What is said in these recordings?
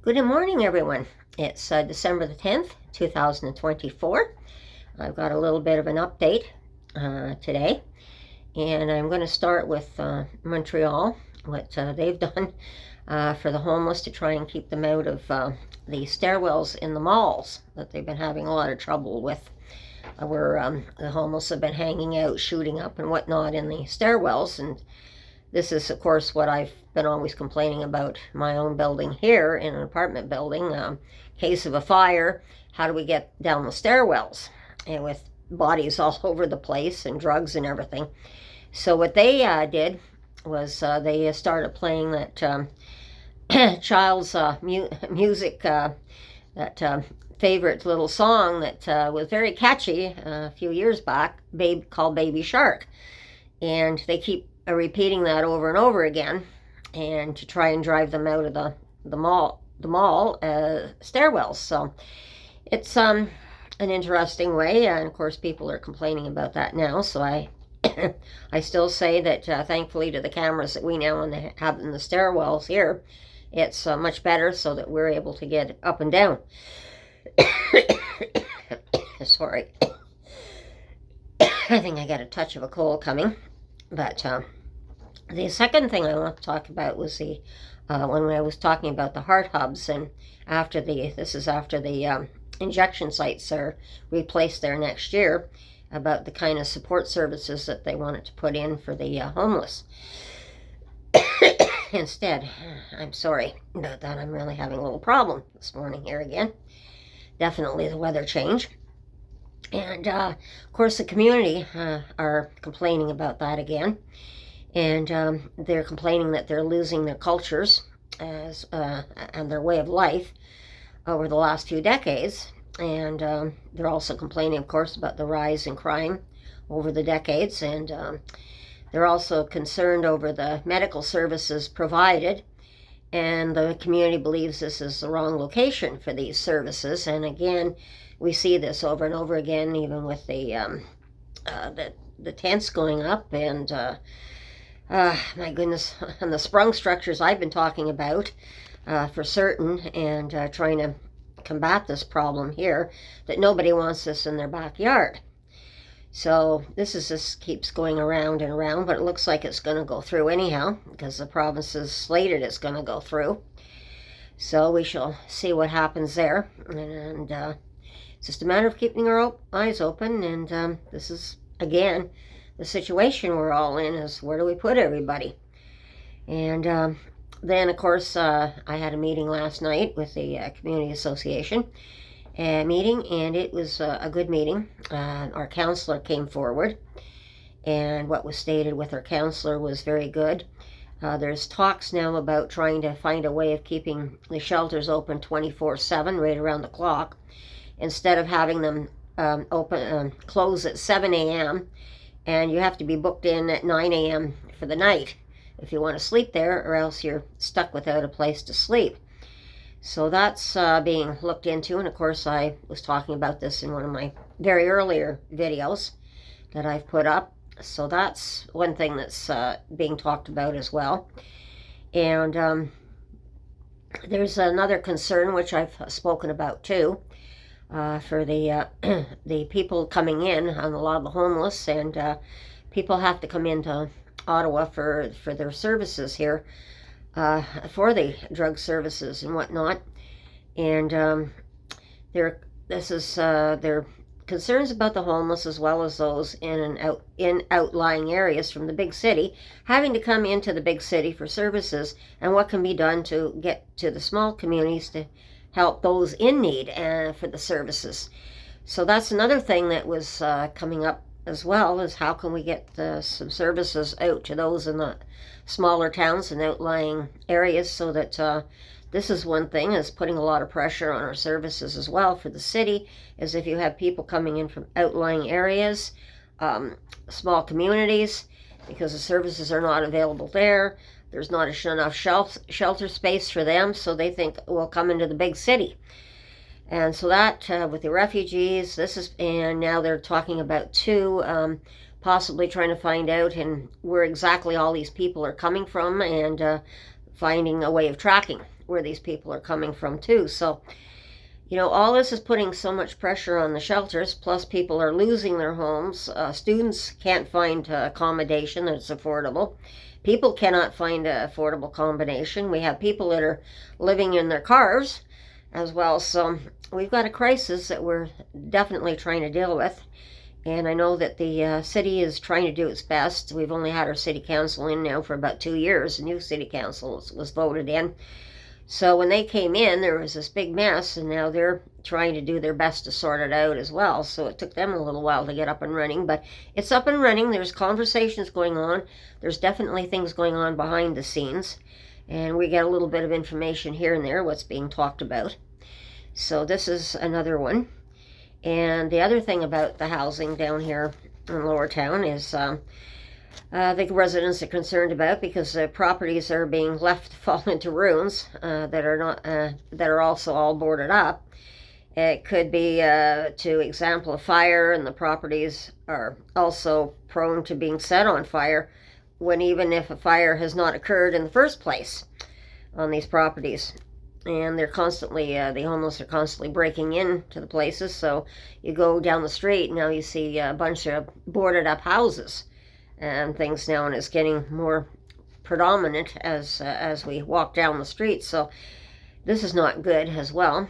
Good morning, everyone. It's December the 10th, 2024. I've got a little bit of an update today, and I'm going to start with Montreal, what they've done for the homeless to try and keep them out of the stairwells in the malls that they've been having a lot of trouble with, where the homeless have been hanging out, shooting up and whatnot in the stairwells. And this is, of course, what I've been always complaining about my own building here in an apartment building. Case of a fire, how do we get down the stairwells? And with bodies all over the place and drugs and everything. So what they did was they started playing that child's music, that favorite little song that was very catchy a few years back, called Baby Shark. And they keep repeating that over and over again, and to try and drive them out of the mall stairwells. So it's an interesting way, and of course people are complaining about that now. So I I still say that thankfully to the cameras that we now have in the stairwells here, it's much better so that we're able to get up and down. Sorry. I think I got a touch of a cold coming. But the second thing I want to talk about was the when I was talking about the heart hubs, and this is after the injection sites are replaced there next year, about the kind of support services that they wanted to put in for the homeless. Instead, I'm sorry about that. I'm really having a little problem this morning here again. Definitely the weather change. And of course the community are complaining about that again. And they're complaining that they're losing their cultures and their way of life over the last few decades. And they're also complaining, of course, about the rise in crime over the decades. And they're also concerned over the medical services provided. And the community believes this is the wrong location for these services. And again, we see this over and over again, even with the tents going up, and my goodness, and the sprung structures I've been talking about for certain, and trying to combat this problem here, that nobody wants this in their backyard. So this just keeps going around and around, but it looks like it's going to go through anyhow, because the province has slated it's going to go through. So we shall see what happens there, and it's just a matter of keeping our eyes open. And this is, again, the situation we're all in, is where do we put everybody? And then, of course, I had a meeting last night with the Community Association meeting, and it was a good meeting. Our counselor came forward, and what was stated with our counselor was very good. There's talks now about trying to find a way of keeping the shelters open 24/7, right around the clock, instead of having them close at 7 a.m. and you have to be booked in at 9 a.m. for the night if you want to sleep there, or else you're stuck without a place to sleep. So that's being looked into, and of course I was talking about this in one of my very earlier videos that I've put up. So that's one thing that's being talked about as well. And there's another concern which I've spoken about too, for the the people coming in, on a lot of the homeless, and people have to come into Ottawa for their services here, for the drug services and whatnot. And their concerns about the homeless, as well as those in outlying areas from the big city, having to come into the big city for services, and what can be done to get to the small communities to help those in need for the services. So that's another thing that was coming up as well, is how can we get some services out to those in the smaller towns and outlying areas, so that this is one thing, is putting a lot of pressure on our services as well for the city, is if you have people coming in from outlying areas, small communities, because the services are not available there. There's not enough shelter space for them, so they think we'll come into the big city. And so that, with the refugees, and now they're talking about too, possibly trying to find out and where exactly all these people are coming from, and finding a way of tracking where these people are coming from too. So, all this is putting so much pressure on the shelters, plus people are losing their homes. Students can't find accommodation that's affordable. People cannot find an affordable combination. We have people that are living in their cars as well. So we've got a crisis that we're definitely trying to deal with. And I know that the city is trying to do its best. We've only had our city council in now for about 2 years. The new city council was voted in. So when they came in, there was this big mess, and now they're trying to do their best to sort it out as well. So it took them a little while to get up and running, but it's up and running. There's conversations going on. There's definitely things going on behind the scenes, and we get a little bit of information here and there, what's being talked about. So this is another one. And the other thing about the housing down here in Lower Town is the residents are concerned about, because the properties are being left to fall into ruins that are also all boarded up. It could be, to example, a fire, and the properties are also prone to being set on fire, when even if a fire has not occurred in the first place on these properties. And they're constantly, the homeless are constantly breaking into the places. So you go down the street, now you see a bunch of boarded up houses and things now, and it's getting more predominant as we walk down the street. So this is not good as well.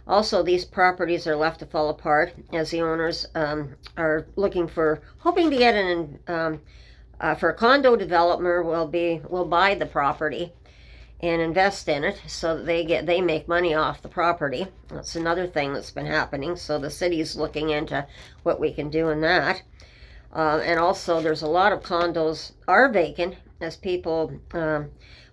Also, these properties are left to fall apart as the owners are hoping to get for a condo developer will buy the property and invest in it, so that they make money off the property. That's another thing that's been happening. So the city's looking into what we can do in that. And also, there's a lot of condos are vacant as people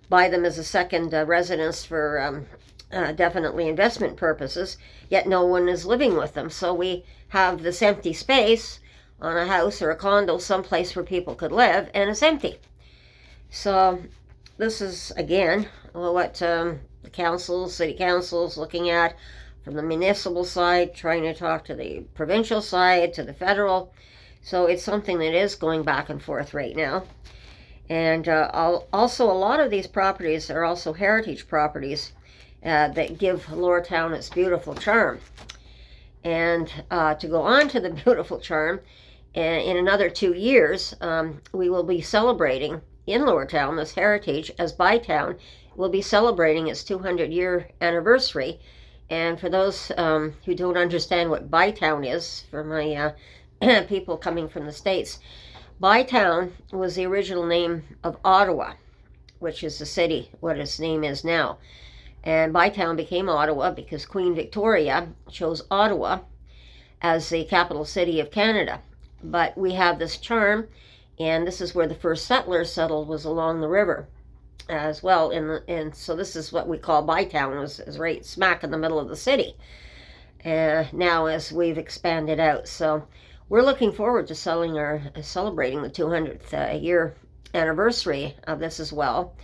buy them as a second residence for definitely investment purposes, yet no one is living with them. So we have this empty space on a house or a condo, someplace where people could live, and it's empty. So this is, again, what the city council is looking at from the municipal side, trying to talk to the provincial side, to the federal. So it's something that is going back and forth right now. And also, a lot of these properties are also heritage properties that give Lower Town its beautiful charm. And to go on to the beautiful charm, in another 2 years, we will be celebrating in Lower Town this heritage, as Bytown will be celebrating its 200-year anniversary. And for those who don't understand what Bytown is, for my people coming from the States, Bytown was the original name of Ottawa, which is the city, what its name is now. And Bytown became Ottawa because Queen Victoria chose Ottawa as the capital city of Canada. But we have this charm, and this is where the first settlers settled, was along the river as well. And so this is what we call Bytown, is right smack in the middle of the city. Now as we've expanded out. So we're looking forward to celebrating the 200th year anniversary of this as well.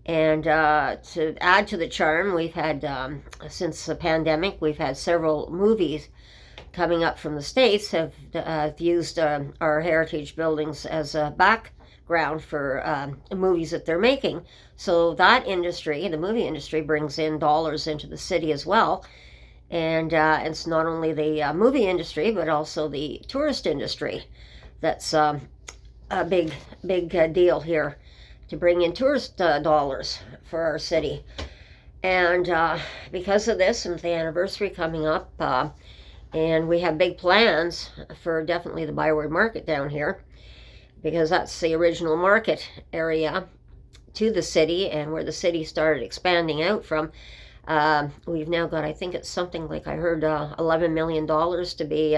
And to add to the charm, we've had, since the pandemic, we've had several movies coming up from the States have used our heritage buildings as a background for movies that they're making. So that industry, the movie industry, brings in dollars into the city as well. And it's not only the movie industry, but also the tourist industry. That's a big deal here, to bring in tourist dollars for our city. And because of this, and the anniversary coming up, and we have big plans for definitely the Byward Market down here, because that's the original market area to the city, and where the city started expanding out from. We've now got, I think it's something like, I heard, $11 million to be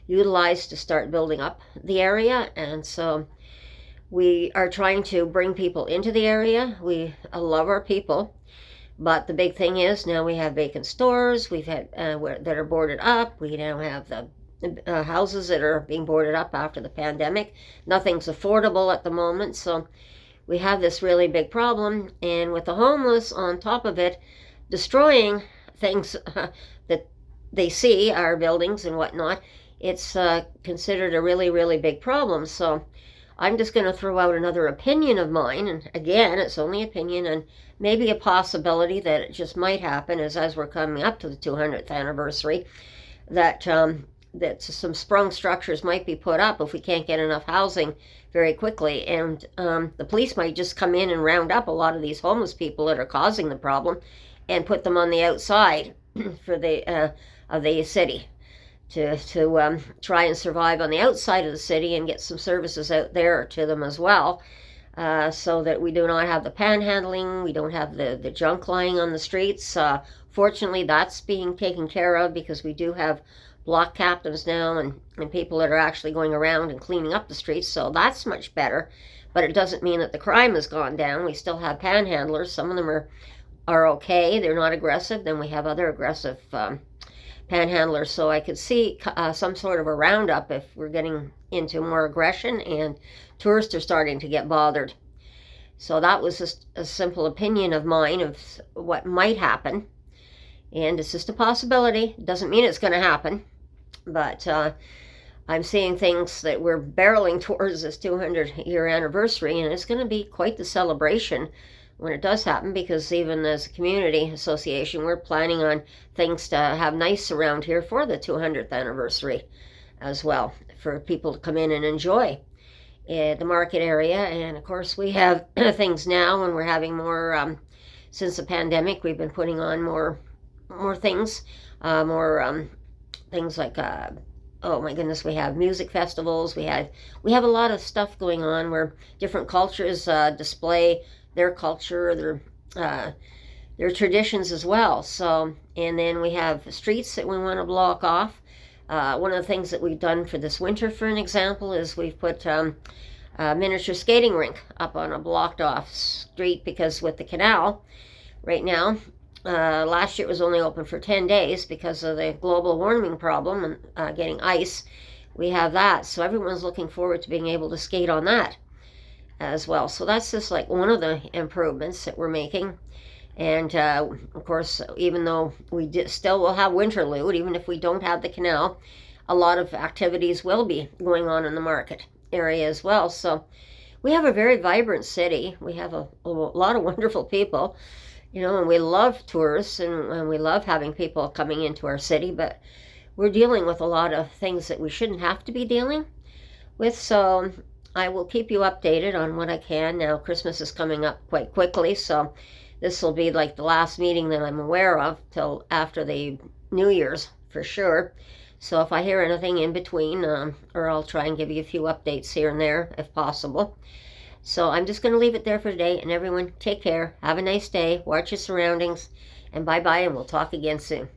utilized to start building up the area. And so we are trying to bring people into the area. We love our people. But the big thing is, now we have vacant stores. We've had that are boarded up. We now have the houses that are being boarded up after the pandemic. Nothing's affordable at the moment. So we have this really big problem. And with the homeless on top of it, destroying things that they see, our buildings and whatnot, it's considered a really, really big problem. So I'm just going to throw out another opinion of mine, and again, it's only opinion, and maybe a possibility that it just might happen is as we're coming up to the 200th anniversary, that that some sprung structures might be put up if we can't get enough housing very quickly, and the police might just come in and round up a lot of these homeless people that are causing the problem, and put them on the outside for the of the city to try and survive on the outside of the city and get some services out there to them as well, so that we do not have the panhandling, we don't have the junk lying on the streets. Fortunately, that's being taken care of because we do have block captains now and people that are actually going around and cleaning up the streets, so that's much better. But it doesn't mean that the crime has gone down. We still have panhandlers. Some of them are okay, they're not aggressive. Then we have other aggressive panhandlers, so I could see some sort of a roundup if we're getting into more aggression and tourists are starting to get bothered. So that was just a simple opinion of mine of what might happen, and it's just a possibility. It doesn't mean it's going to happen, but I'm seeing things that we're barreling towards this 200-year anniversary, and it's going to be quite the celebration when it does happen, because even as a community association, we're planning on things to have nice around here for the 200th anniversary as well, for people to come in and enjoy the market area. And of course, we have things now, and we're having more, since the pandemic, we've been putting on more things, more things like, oh my goodness, we have music festivals, we have a lot of stuff going on where different cultures display their culture, their traditions as well. So, and then we have streets that we want to block off. One of the things that we've done for this winter, for an example, is we've put a miniature skating rink up on a blocked off street, because with the canal right now, last year it was only open for 10 days because of the global warming problem and getting ice. We have that, so everyone's looking forward to being able to skate on that as well. So that's just like one of the improvements that we're making. And of course, even though we still will have Winterlude, even if we don't have the canal, a lot of activities will be going on in the market area as well. So we have a very vibrant city. We have a lot of wonderful people, and we love tourists, and we love having people coming into our city, but we're dealing with a lot of things that we shouldn't have to be dealing with. So I will keep you updated on what I can. Now, Christmas is coming up quite quickly, so this will be like the last meeting that I'm aware of till after the New Year's for sure. So if I hear anything in between, or I'll try and give you a few updates here and there if possible. So I'm just going to leave it there for today, and everyone take care. Have a nice day. Watch your surroundings, and bye-bye, and we'll talk again soon.